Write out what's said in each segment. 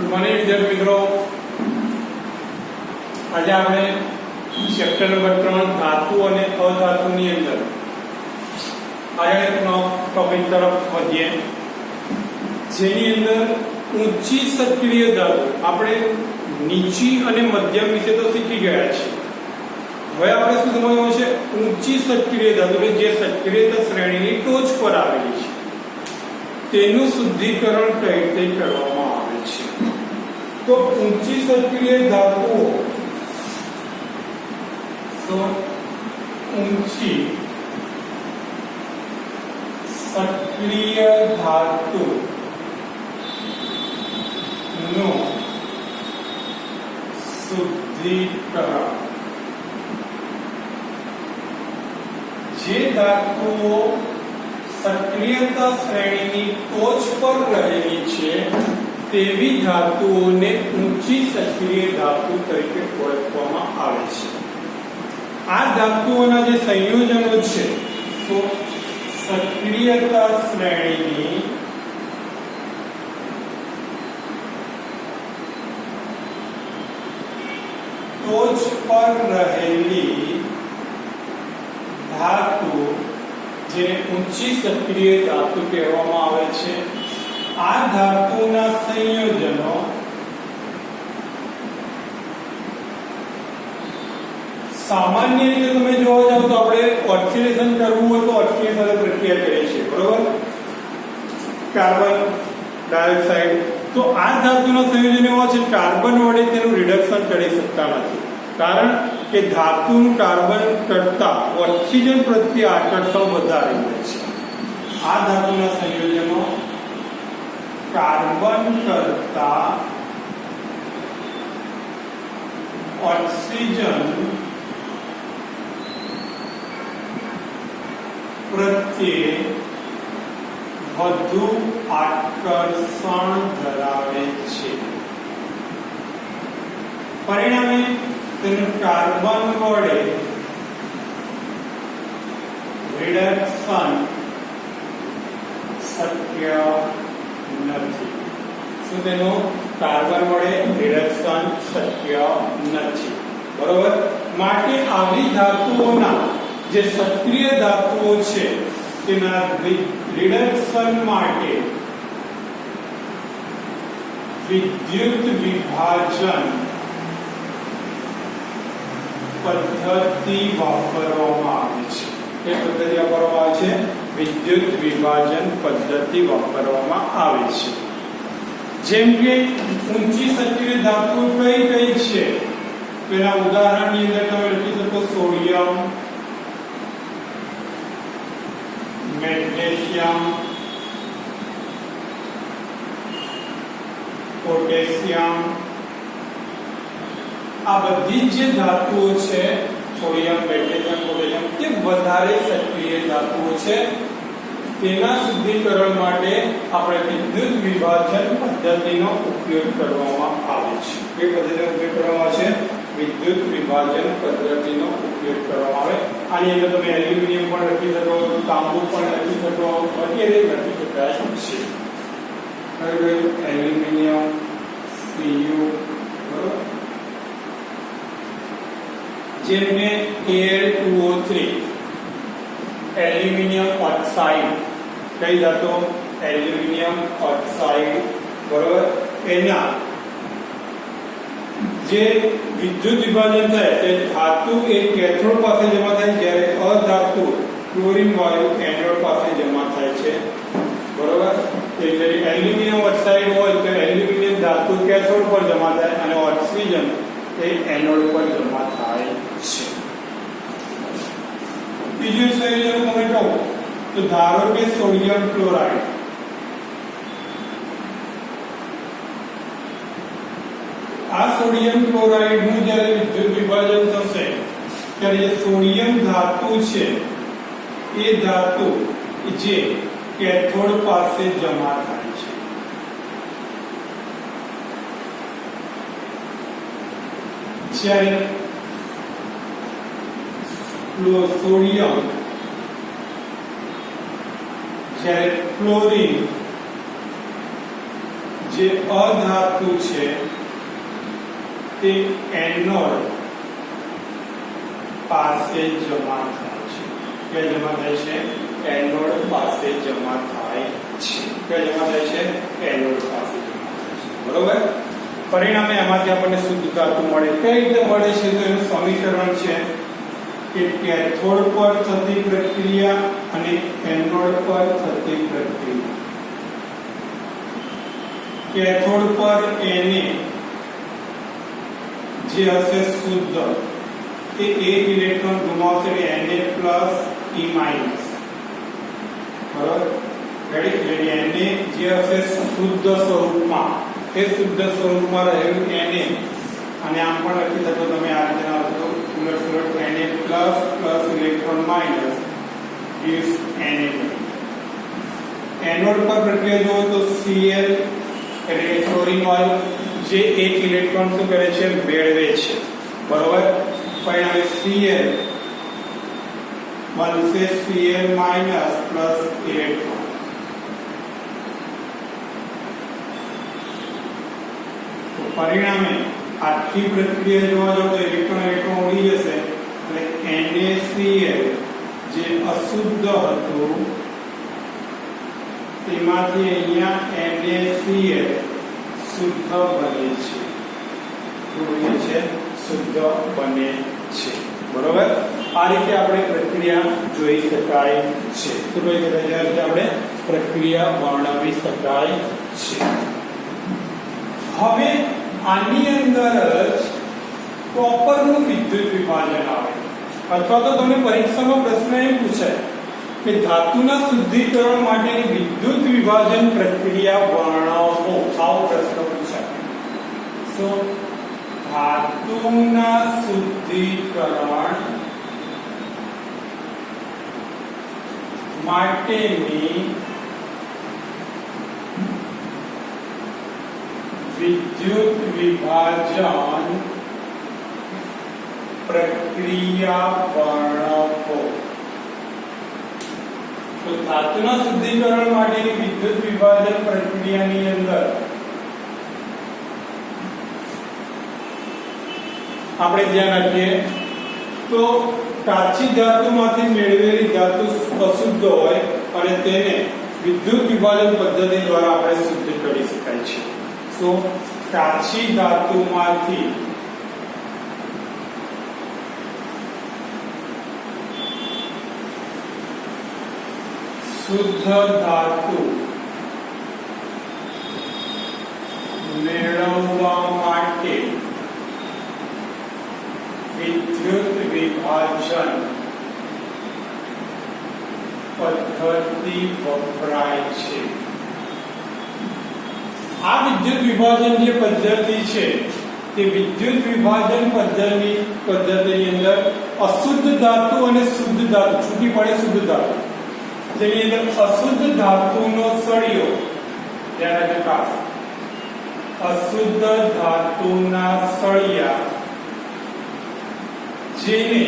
Good morning વિદ્યાર્થી મિત્રો, આજે આપણે ચેપ્ટર નંબર 3 ધાતુ અને અધાતુની અંદર આગળ એક ટોપિક તરફ વધીએ, જેની અંદર ઊંચી સક્રિય ધાતુ. આપણે નીચી અને મધ્યમ વિશે તો શીખી ગયા છીએ. હવે આપણે શું સમજવાનું છે? ઊંચી સક્રિય ધાતુ કે જે સક્રિયતા શ્રેણીની ટોચ પર આવેલી છે, તેનું શુદ્ધિકરણ કઈ રીતે કરવામાં આવે છે. તો ઊંચી સક્રિય ધાતુઓ, તો ઊંચી સક્રિય ધાતુ નું શુદ્ધિકરણ. જે ધાતુઓ સક્રિયતા શ્રેણીની ટોચ પર રહેલી છે તેવી ધાતુઓને ઊંચી સક્રિય ધાતુ તરીકે ઓળખવામાં આવે છે. આ ધાતુઓના જે સંયોજનો છે, તો સક્રિયતા શ્રેણીની ટોચ પર રહેલી ધાતુ, જેને ઊંચી સક્રિય ધાતુ કહેવામાં આવે છે, આ ધાતુના સંયોજનો સામાન્ય રીતે તમે જોવા જાવ તો આપણે ઓક્સિડેશન કરવું હોય તો ઓક્સિજન સાથે પ્રક્રિયા કરીએ છીએ, બરોબર? Carbon dioxide. તો આ ધાતુના સંયોજન એવા છે, કાર્બન વડે તેનું રિડક્શન કરી શકતા નથી, કારણ કે ધાતુનું કાર્બન કરતા ઓક્સિજન પ્રત્યે આકર્ષણ વધારે હોય છે. આ ધાતુના સંયોજનો કાર્બન કરતા ઓક્સિજન પ્રત્યે વધુ આકર્ષણ ધરાવે છે. પરિણામે તેનું કાર્બન વડે રિડક્શન શક્ય નથી. શું તેનું કાર્બન વડે રિડક્શન શક્ય નથી, બરોબર? માટે આવી ધાતુઓના જે સક્રિય ધાતુઓ છે તેના રિડક્શન માટે વિદ્યુત વિભાજન પદ્ધતિ વાપરવામાં આવે છે. એ પદ્ધતિ વાપરવામાં આવે છે, વિદ્યુત વિભાજન પદ્ધતિ વાપરવામાં આવે છે. જેમ કે ઊંચી સક્રિય ધાતુઓ કઈ કઈ છે, તેના ઉદાહરણની અંદર તમે લખી શકો સોડિયમ, મેગ્નેશિયમ, પોટેશિયમ. આ બધી જે ધાતુઓ છે, સોડિયમ, મેગ્નેશિયમ, પોટેશિયમ, તે વધારે સક્રિય ધાતુઓ છે. તેના શુદ્ધિકરણ માટે આપણે વિદ્યુત વિભાજન પદ્ધતિનો ઉપયોગ કરવામાં આવે છે. એ પદ્ધતિનો ઉપયોગ કરવામાં આવે છે, વિદ્યુત વિભાજન પદ્ધતિનો ઉપયોગ કરવામાં આવે. આની અંદર તમે એલ્યુમિનિયમ પણ લખી શકો, તાંબુ પણ લખી શકો, વગેરે લખી શકાય છે. હવે એલ્યુમિનિયમ, Cu, બરોબર? જેમ કે Al2O3, એલ્યુમિનિયમ ઓક્સાઇડ. કઈ ધાતુ? એલ્યુમિનિયમ ઓક્સાઇડ, બરોબર? એના જે વિદ્યુત વિભાજન થાય તે ધાતુ એ કેથોડ પાસે જમા થાય, જ્યારે અધાતુ ક્લોરીન વાયુ એનોડ પાસે જમા થાય છે, બરોબર? એટલે એલ્યુમિનિયમ ઓક્સાઇડ હોય તો એલ્યુમિનિયમ ધાતુ કેથોડ પર જમા થાય અને ઓક્સિજન એ એનોડ પર જમા થાય છે. બીજું સંયોજન તમે કહો તો ધારો કે સોડિયમ ક્લોરાઇડ. આ સોડિયમ ક્લોરાઇડ નું જ્યારે વિદ્યુત વિભાજન થશે ત્યારે જે સોડિયમ ધાતુ છે એ ધાતુ જે કેથોડ પાસે જમા થાય છે, જ્યારે સોડિયમ જ્યારે ક્લોરીન જે અધાતુ છે તે એનોડ પાસે જમા થાય છે. કે જમા થાય છે એનોડ પાસે જમા થાય છે. કે જમા થાય છે એનોડ પાસે જમા થાય છે. બરોબર. પરિણામે એમાંથી આપણને શુદ્ધ ધાતુ મળે. કઈ રીતે મળે છે તો એનું સમીકરણ છે કે કેથોડ પર થતી પ્રક્રિયા અને એનોડ પર થતી પ્રક્રિયા. કેથોડ પર એને જે હશે શુદ્ધ તે એક ઇલેક્ટ્રોન ગુમાવશે એટલે Na E-. બરાબર. રેડી. એટલે Na જે હશે શુદ્ધ સ્વરૂપમાં, તે શુદ્ધ સ્વરૂપમાં રહેલું Na અને આમ પણ લખી શકો તમે આ રીતે લખો ઉલટ સુલટ Na plus electron minus gives Na. Anode પર પ્રક્રિયા જો તો Cl એટલે ક્લોરીન વાયુ જે એક ઇલેક્ટ્રોન શું કરે છે મેળવે છે. બરોબર. પરિણામે Cl બનશે Cl માઇનસ પ્લસ ઇલેક્ટ્રોન. તો પરિણામે આખી પ્રક્રિયા જોવા જાવ તો ઇલેક્ટ્રોન ઉડી જશે એટલે NaCl જે અશુદ્ધ હતું તેમાંથી અહીંયા NaCl શુદ્ધ બને છે. શુદ્ધ બને છે. બરોબર. આ રીતે આપણે પ્રક્રિયા જોઈ શકાય છે. તો આપણે પ્રક્રિયા વર્ણવી શકાય છે. હવે આની અંદર જ કોપરનું વિદ્યુત વિભાજન આવે અથવા તો તમને પરીક્ષામાં પ્રશ્ન એમ પૂછાય કે ધાતુના શુદ્ધિકરણ માટેની વિદ્યુત વિભાજન પ્રક્રિયા વર્ણવો. આવો પ્રશ્ન પૂછાય. સો ધાતુના શુદ્ધિકરણ માટેની વિદ્યુત વિભાજન પ્રક્રિયા વર્ણવો. તો ધાતુના શુદ્ધિકરણ માટેની વિદ્યુત વિભાજન પ્રક્રિયાની અંદર આપણે ધ્યાન રાખીએ તો કાચી ધાતુમાંથી મેળવેલી ધાતુ અશુદ્ધ હોય અને તેને વિદ્યુત વિભાજન પદ્ધતિ દ્વારા આપણે શુદ્ધ કરી શકાય છે. તો કાચી ધાતુમાંથી શુદ્ધ ધાતુ મેળવવા માટે વિદ્યુત વિભાજન પદ્ધતિ વપરાય છે. આ વિદ્યુત વિભાજન જે પદ્ધતિ છે તે વિદ્યુત વિભાજન પદ્ધતિની અંદર અશુદ્ધ ધાતુ અને શુદ્ધ ધાતુ છૂટી પડે શુદ્ધ ધાતુ તેની અંદર અશુદ્ધ ધાતુનો સળિયો ધ્યાન રાખજો ખાસ અશુદ્ધ ધાતુના સળિયા જેને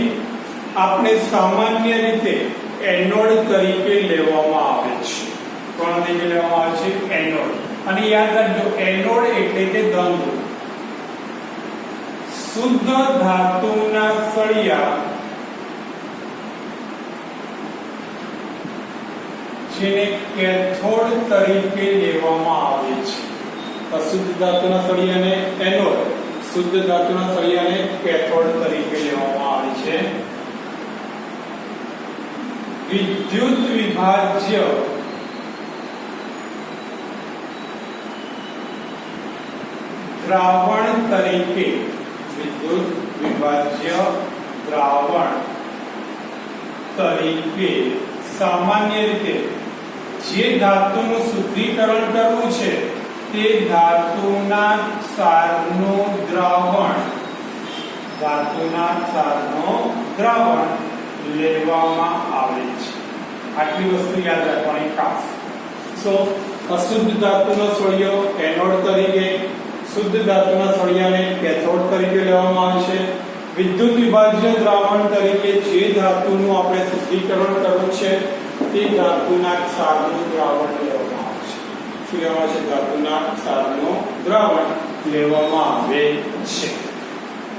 આપણે સામાન્ય રીતે એનોડ તરીકે લેવામાં આવે છે. કોણ તરીકે લેવામાં આવે છે? એનોડ. અને યાદ રાખજો એનોડ એટલે કે ધન. શુદ્ધ ધાતુના સળિયા જેને કેથોડ તરીકે લેવામાં આવે છે. અશુદ્ધ ધાતુના સળિયાને એનોડ, શુદ્ધ ધાતુના સળિયાને કેથોડ તરીકે લેવામાં આવે છે. વિદ્યુત વિભાજ્ય દ્રાવણ તરીકે વિદ્યુત વિભાજ્ય દ્રાવણ તરીકે સામાન્ય રીતે જે ધાતુનું શુદ્ધિકરણ કરવું છે તે ધાતુના ક્ષારનું દ્રાવણ લેવામાં આવે છે. આટલી વસ્તુ યાદ રાખવાની ખાસ. સો અશુદ્ધ ધાતુનો સળિયો એનોડ તરીકે, શુદ્ધ ધાતુના સળિયાને કેથોડ તરીકે લેવામાં આવે છે. વિદ્યુત વિભાજ્ય દ્રાવણ તરીકે જે ધાતુનું આપણે શુદ્ધિકરણ કરવું છે તે ધાતુના ક્ષારનું દ્રાવણ લેવામાં આવે છે. શું લેવામાં આવે છે? ધાતુના ક્ષારનું દ્રાવણ લેવામાં આવે છે.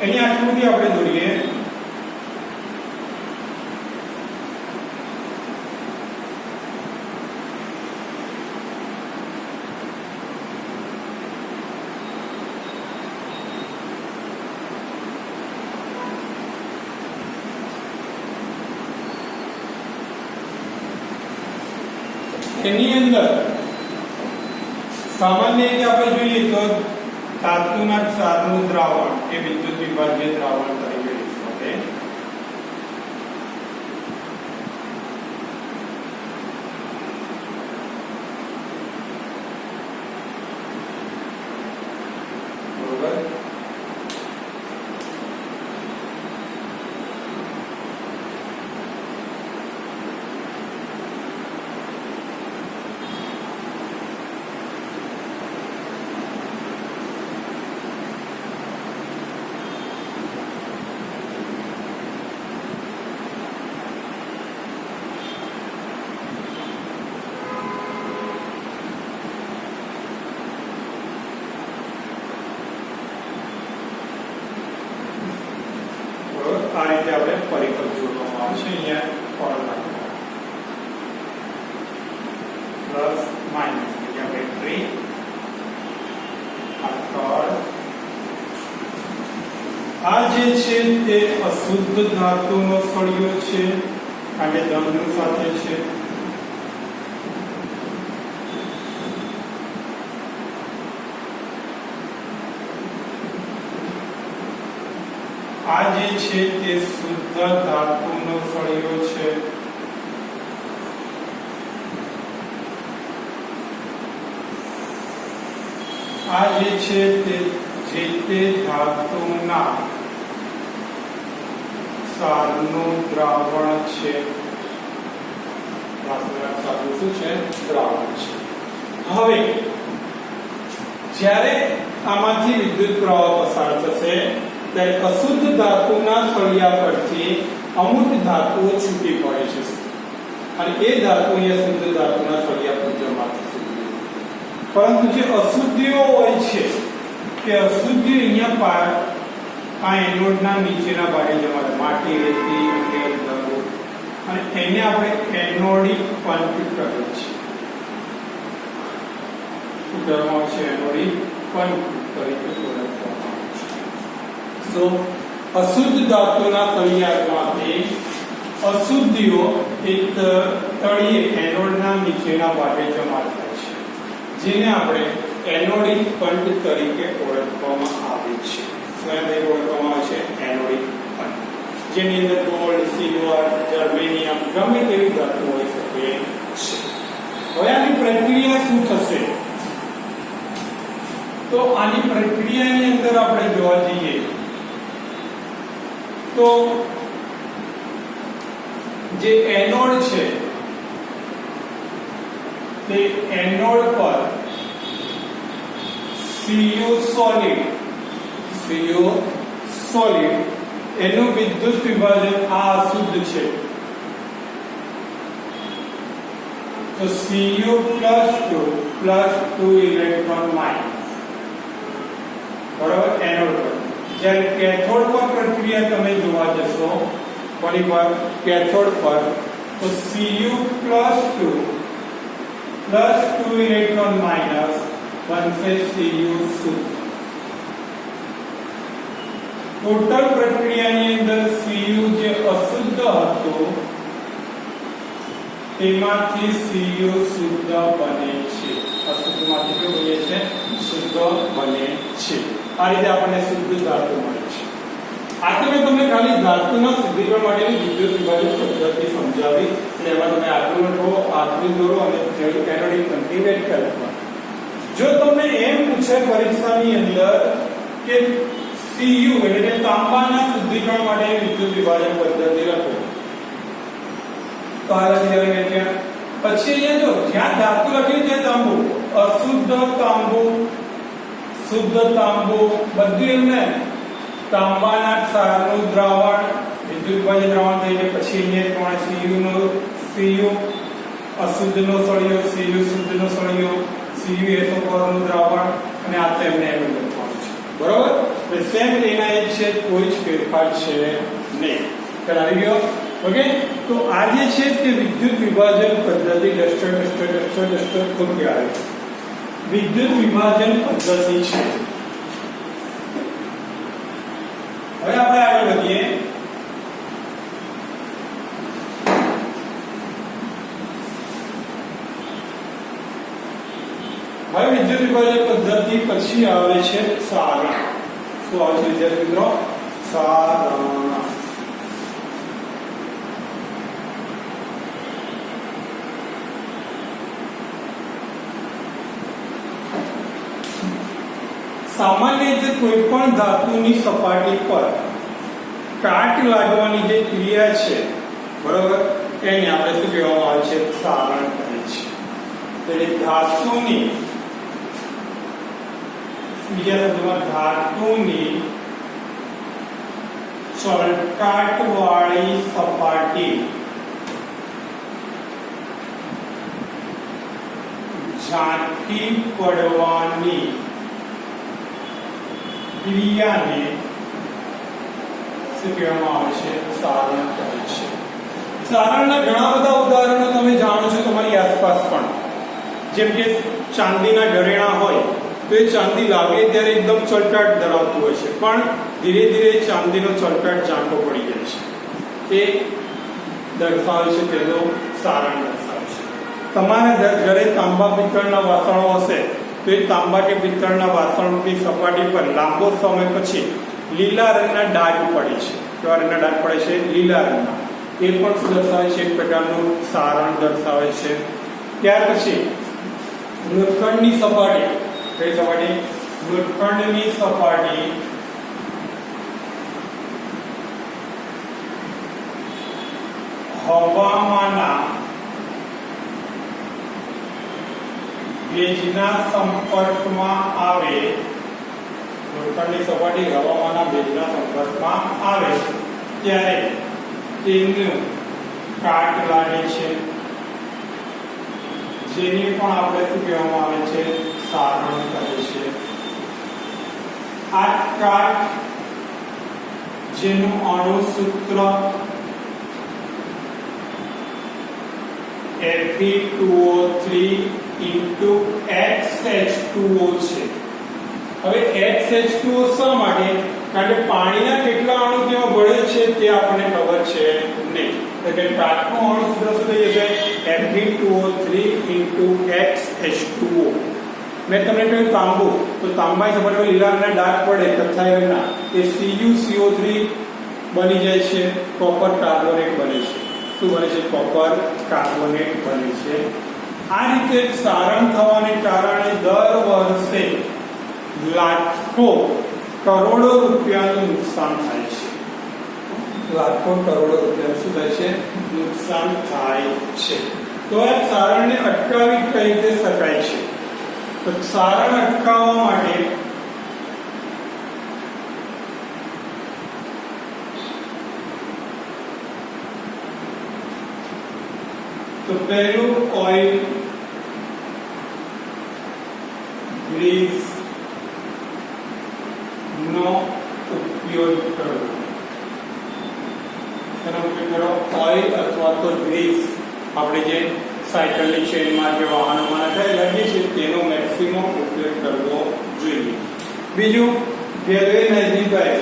એની આકૃતિ આપણે દોરીએ. એની અંદર સામાન્ય રીતે આપણે જોઈએ તો ધાતુના ક્ષારનું દ્રાવણ એ વિદ્યુત વિભાજ્ય દ્રાવણ તરીકે લઈશું. ઓકે, બરોબર. આ રીતે આપણે પરિપથ જોડવામાં આવશે. અહીંયા કોણ નાખવાનું પ્લસ માઇનસ અહીંયા બેટરી આ જે છે તે અશુદ્ધ ધાતુનો સળિયો છે, કારણ કે દંડનું સાથે છે. આ જે છે તે શુદ્ધ ધાતુનો સળિયો છે. આ જે છે તે જે તે ધાતુના ક્ષારનું દ્રાવણ છે. ધાતુના ક્ષારનું શું છે? દ્રાવણ છે. હવે જ્યારે આમાંથી વિદ્યુત પ્રવાહ પસાર થશે ત્યારે અશુદ્ધ ધાતુના સળિયા પરથી અમુક ધાતુઓ છૂટી પડે છે અને એ ધાતુ અહીંયા શુદ્ધ ધાતુના સળિયા પર જમા થશે. પરંતુ જે અશુદ્ધિઓ હોય છે તે અશુદ્ધિ અહીંયા આ એનોડના નીચેના ભાગે જમા થાય. માટી, રેતી, અન્ય ધાતુઓ, અને એને આપણે એનોડિક પંટ કહીએ છીએ. શું કહેવામાં આવે છે? એનોડિક પંટ તરીકે ઓળખવામાં આવે છે. તો અશુદ્ધ ધાતુના સળિયામાંથી અશુદ્ધિઓ એક તળિયે એનોડના નીચેના ભાગે જમા થાય છે, જેને આપણે એનોડિક પંટ તરીકે ઓળખવામાં આવે છે. શું તરીકે ઓળખવામાં આવે છે? એનોડિક પંટ, જેની અંદર ગોલ્ડ, સિલ્વર, જર્મેનિયમ ગમે તેવી ધાતુ હોઈ શકે છે. હવે આની પ્રક્રિયા શું થશે? તો આની પ્રક્રિયાની અંદર આપણે જોવા જઈએ તો જે એનોડ છે તે એનોડ પર Cu સોલિડ એનું વિદ્યુત વિભાજન આ અશુદ્ધ છે. તો Cu+2 +2 ઇલેક્ટ્રોન માઇનસ, બરાબર, એનોડ પર. જ્યારે કેથોડ પર પ્રક્રિયા તમે જોવા જશો ફરી વાર કેથોડ પર, તો Cu+2 ઇલેક્ટ્રોન માઇનસ બનશે Cu શુદ્ધ. ટોટલ પ્રક્રિયાની અંદર Cu જે અશુદ્ધ હતું તેમાંથી Cu શુદ્ધ બને છે. અશુદ્ધમાંથી શું બને છે? શુદ્ધ બને છે. આ રીતે આપણને શુદ્ધ ધાતુ મળે છે. આ તો મેં તમને ખાલી ધાતુના શુદ્ધિકરણ માટેની વિદ્યુત વિભાજન પદ્ધતિ સમજાવી. એટલે એમાં તમે આકૃતિ દોરો અને એનોડિક કન્ટિન્યુએટ કરો. જો તમને એમ પૂછે પરીક્ષાની અંદર કે Cu એટલે કે તાંબાના શુદ્ધિકરણ માટેની વિદ્યુત વિભાજન પદ્ધતિ લખો, તો આ લખી દેવાની છે. પછી અહીંયા જો જ્યાં ધાતુ લખી ત્યાં તાંબુ, અશુદ્ધ તાંબુ, શુદ્ધ તાંબુ, બધું એમને તાંબાના ક્ષારનું દ્રાવણ વિદ્યુત વિભાજન દ્રાવણ થઈને પછી અહીંયા Cu અશુદ્ધનો સળિયો, Cu શુદ્ધનો સળિયો, CuSO4 નું દ્રાવણ અને આ તેમને એમ લખવાનું છે બરોબર એટલે સેમ એના એક છે કોઈ જ ફેરફાર છે નહીં ખ્યાલ આવી ગયો ઓકે તો આ જે છે તે વિદ્યુત વિભાજન પદ્ધતિ ડસ્ટર ખૂબ આવે વિદ્યુત વિભાજન પદ્ધતિ છે હવે આપણે આગળ વધીએ હવે વિદ્યુત વિભાજન પદ્ધતિ પછી આવે છે સારણ શું આવે છે વિદ્યાર્થી મિત્રો સારણ सामान्य રીતે કોઈ પણ ધાતુની સપાટી પર કાટ લાગવાની જે ક્રિયા છે બરોબર એને આપણે શું કહેવામાં આવે છે સારણ કહે છે એટલે ધાતુની બીજા શબ્દમાં ધાતુની ચળકાટવાળી સપાટી ઝાંખી પડવાની ક્રિયાને શું કહેવામાં આવે છે સારણ કહે છે સારણના ઘણા બધા ઉદાહરણો તમે જાણો છો તમારી આસપાસ પણ જેમ કે ચાંદીના ઘરેણા હોય તો એ ચાંદી લાગે ત્યારે એકદમ ચળકાટ ધરાવતું હોય છે પણ ધીરે ધીરે ચાંદીનો ચળકાટ ઝાંખો પડી જાય છે એ દર્શાવે છે પેલો સારણ દર્શાવે છે તમારા ઘરે તાંબા પિત્તળના વાસણો હશે તો એ તાંબા કે પિત્તળના વાસણની સપાટી પર લાંબો સમય પછી લીલા રંગના ડાઘ પડે છે કેવા રંગના ડાઘ પડે છે લીલા રંગના એ પણ શું દર્શાવે છે એક પ્રકારનું સારણ દર્શાવે છે ત્યાર પછી લોખંડની સપાટી કઈ સપાટી લોખંડની સપાટી હવામાંના ભેજના સંપર્કમાં આવે લોખંડની સપાટી હવામાંના ભેજના સંપર્કમાં આવે ત્યારે તેનું કાટ લાગે છે જેની પણ આપણે શું કહેવામાં આવે છે સારણ કહે છે આ કાટ જેનું અણુસૂત્ર Fe2O3 XH2O છે હવે XH2O શા માટે કારણ કે પાણીના કેટલા અણુ તેમાં ભળે છે તે આપણને ખબર છે નહીં એટલે કાટનું અણુસૂત્ર શું થઈ જશે Fe2O3 XH2O મેં તમને કહ્યું તાંબુ તો તાંબાની સપાટી પર લીલા રંગના ડાઘ પડે કથ્થાઈ રંગના એ CuCO3 બની જાય છે કોપર કાર્બોનેટ બને છે શું બને છે કોપર કાર્બોનેટ બને છે આ રીતે સારણ થવાને કારણે દર વર્ષે લાખો કરોડો રૂપિયાનું નુકસાન થાય છે લાખો કરોડો રૂપિયા શું થાય છે નુકસાન થાય છે તો આ સારણને અટકાવી કઈ રીતે શકાય છે તો સારણ અટકાવવા માટે તો પહેલું ઓઇલ ગ્રીસ નો ઉપયોગ કરવો તેનો ઉપયોગ કરો ઓઇલ અથવા તો ગ્રીસ આપણે જે સાયકલની ચેનમાં કે વાહનોમાં લગીએ છીએ તેનો મેક્સિમમ ઉપયોગ કરવો જોઈએ બીજું ગેલ્વેનાઇઝિંગ કોઇલ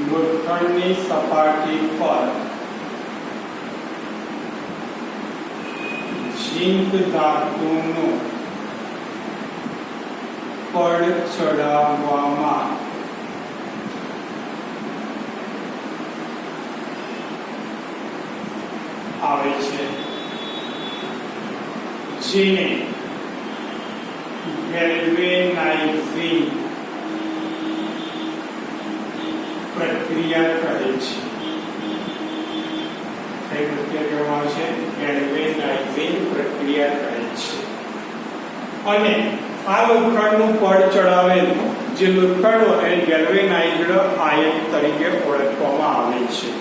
લોખંડની સપાટી પર ઝીંક ધાતુનું પડ ચડાવવામાં આવે છે જેને ગેલ્વેનાઇઝિંગ પ્રક્રિયા કહે છે કઈ પ્રક્રિયા કહેવામાં આવે છે ગેલ્વેનાઇઝિંગ પ્રક્રિયા કહે છે અને આ લોખંડનું પડ ચડાવેલ જે લોખંડ હોય એ ગેલ્વેનાઇઝ્ડ આયન તરીકે ઓળખવામાં આવે છે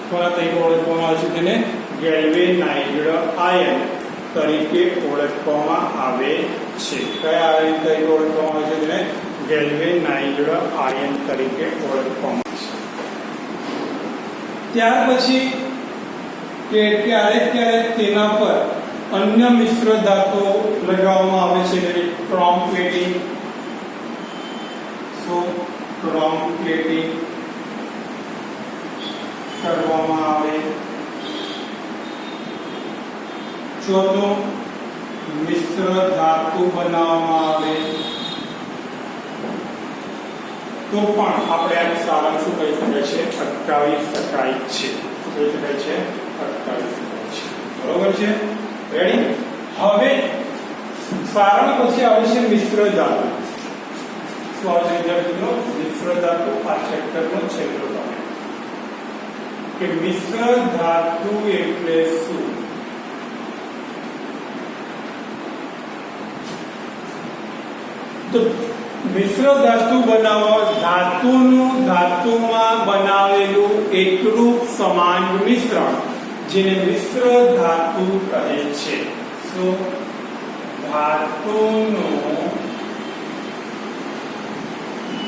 કોના તરીકે ઓળખવામાં આવે છે તેને ગેલ્વેનાઇઝ્ડ આયન તરીકે ઓળખવામાં આવે છે. કયા આયન તરીકે ઓળખવામાં આવે છે? તેને ગેલ્વેનાઇઝ્ડ આયન તરીકે ઓળખવામાં આવે છે. ત્યાર પછી કે ક્યારેક તેના પર અન્ય મિશ્ર ધાતુ લગાવવામાં આવે છે, એટલે ક્રોમ પ્લેટિંગ. ક્રોમ પ્લેટિંગ કરવામાં આવે. ચોથું, મિશ્ર ધાતુ બનાવવામાં આવે તો પણ આપણે આ સારાંશ શું કહી શકાય છે? અટકાવી શકાય છે. શું કહી શકાય છે? અટકાવી શકાય છે. બરોબર છે? રેડી? હવે સારણ પછી આવે છે મિશ્ર ધાતુ. શું આવે છે વિદ્યાર્થીઓ? મિશ્ર ધાતુ આ ચેપ્ટરનો છેલ્લો ટોપિક. કે મિશ્ર ધાતુ એટલે શું? તો મિશ્ર ધાતુ બનાવવા ધાતુનું ધાતુમાં બનાવેલું એકરૂપ સમાન મિશ્રણ જેને મિશ્ર ધાતુ કહે છે. શું?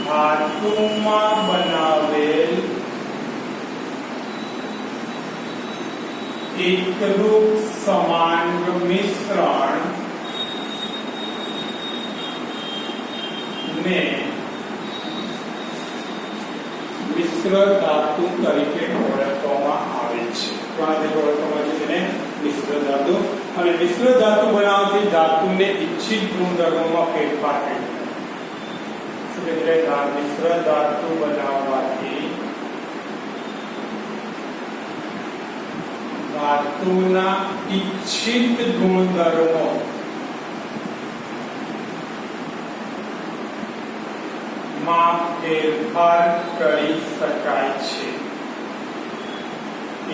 ધાતુમાં બનાવેલ એકરૂપ સમાન મિશ્રણ ને મિશ્ર ધાતુ તરીકે ઓળખવામાં આવે છે. કોના તરીકે ઓળખવામાં આવે છે? તેને મિશ્ર ધાતુ. અને મિશ્ર ધાતુ બનાવવાથી ધાતુને ઇચ્છિત ગુણધર્મોમાં ફેરફાર થાય છે. શું એટલે મિશ્ર ધાતુ બનાવવાથી ધાતુના ઇચ્છિત ગુણધર્મો માં ફેરફાર કરી શકાય છે.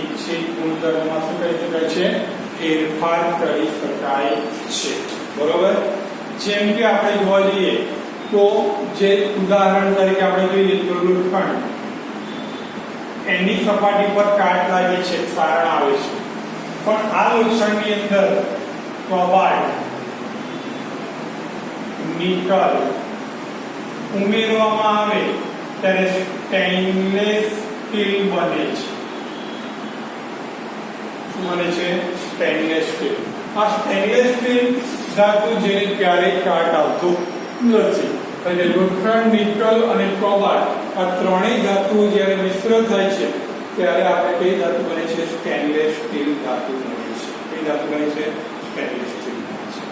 ઇચ્છિત ગુણધર્મોમાં શું કરી શકાય છે? ફેરફાર કરી શકાય છે. બરોબર? જેમ કે આપણે જોવા જઈએ તો જે ઉદાહરણ તરીકે આપણે જોઈએ તો લોખંડ, એની સપાટી પર કાટ લાગે છે, સારણ આવે છે, પણ આ લોખંડની અંદર કોબાલ્ટ, નિકલ ઉમેરવામાં આવે ત્યારે સ્ટેનલેસ સ્ટીલ બને છે. શું બને છે? Stainless steel. આ સ્ટેનલેસ સ્ટીલ ધાતુ જેને ક્યારેય કાટ આવતો નથી. એટલે લોખંડ, નિકલ અને કોબાલ્ટ આ ત્રણેય ધાતુઓ જ્યારે મિશ્ર થાય છે ત્યારે આપણે કઈ ધાતુ બને છે? સ્ટેનલેસ સ્ટીલ ધાતુ બને છે. કઈ ધાતુ બને છે? સ્ટેનલેસ સ્ટીલ બને છે.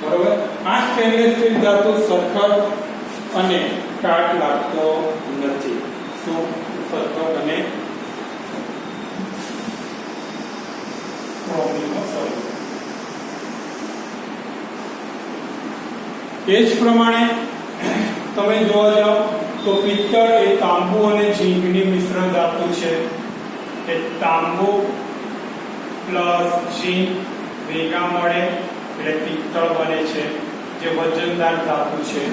બરોબર? આ સ્ટેનલેસ સ્ટીલ ધાતુ સખત અને કાટ લાગતો નથી. શું? સખત અને એ જ પ્રમાણે તમે જોવા જાઓ તો પિત્તળ એ તાંબુ અને ઝીંકની મિશ્ર ધાતુ છે. એ તાંબુ પ્લસ ઝીંક ભેગા મળે એટલે પિત્તળ બને છે, જે વજનદાર ધાતુ છે.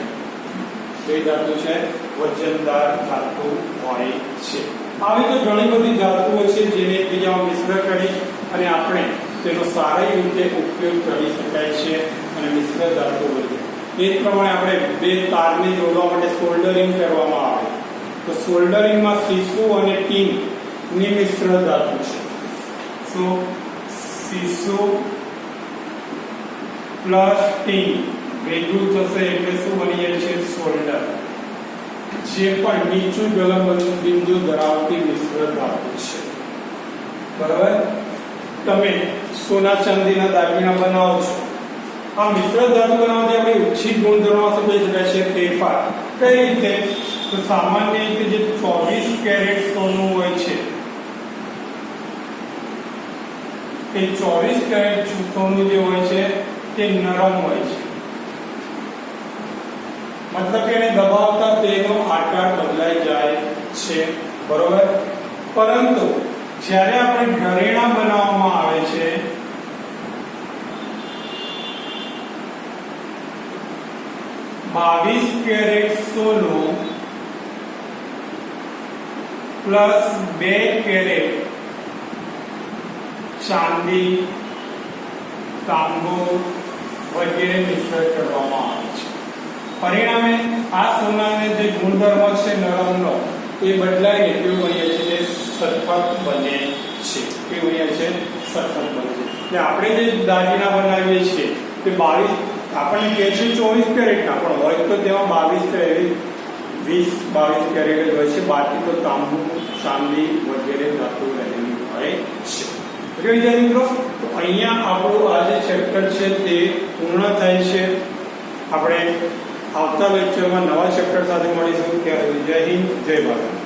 કઈ ધાતુ છે? વજનદાર ધાતુ હોય છે. આવી તો ઘણી બધી ધાતુઓ છે જેને એકબીજામાં મિશ્ર કરી અને આપણે તેનો સારી રીતે ઉપયોગ કરી શકાય છે અને મિશ્ર ધાતુ બને. એ જ પ્રમાણે આપણે બે તારને જોડવા માટે સોલ્ડરિંગ કરવામાં આવે તો સોલ્ડરિંગમાં સીસુ અને ટીન ની મિશ્ર ધાતુ છે. શું? સીસુ પ્લસ ટીન ભેગું થશે એટલે શું બની જાય છે? સોલ્ડર. જે પણ નીચું ગલન બિંદુ ધરાવતી મિશ્ર ધાતુ છે. બરાબર? તમે સોના ચાંદીના દાગીના બનાવો છો, આ મિશ્ર ધાતુ બનાવવાથી આપણે ઇચ્છિત ગુણધર્મો સમજી શકાય છે ફેરફાર. કઈ રીતે? તો સામાન્ય રીતે જે 24 કેરેટ સોનું હોય છે એ 24 કેરેટ સોનું જે હોય છે તે નરમ હોય છે. મતલબ કે એને દબાવતા તેનો આકાર બદલાઈ જાય છે. બરોબર? પરંતુ જ્યારે આપણે ઘરેણાં બનાવવામાં આવે છે બાવીસ કેરેટ સોનું પ્લસ 2 કેરેટ ચાંદી, તાંબુ વગેરે મિશ્ર કરવામાં આવે છે. પરિણામે આ સોનાને જે ગુણધર્મ છે નરમનો એ બદલાઈને કેવું બને છે? તે સખત બને છે. કેવું બને છે? સખત બને છે. એટલે આપણે જે દાગીના બનાવીએ છીએ તે 22 આપણને કહે છે 24 કેરેટના, પણ હોય તો તેમાં 22 કેરેટ 20-22 કેરેટ જ હોય છે. બાકી તો તાંબુ, ચાંદી વગેરે ધાતુ રહેલી હોય છે. વિદ્યાર્થી મિત્રો, તો અહીંયા આપણું આ જે ચેપ્ટર છે તે પૂર્ણ થાય છે. આપણે આવતા લેક્ચરમાં નવા ચેપ્ટર સાથે મળીશું. ત્યારે જય હિન્દ, જય ભારત.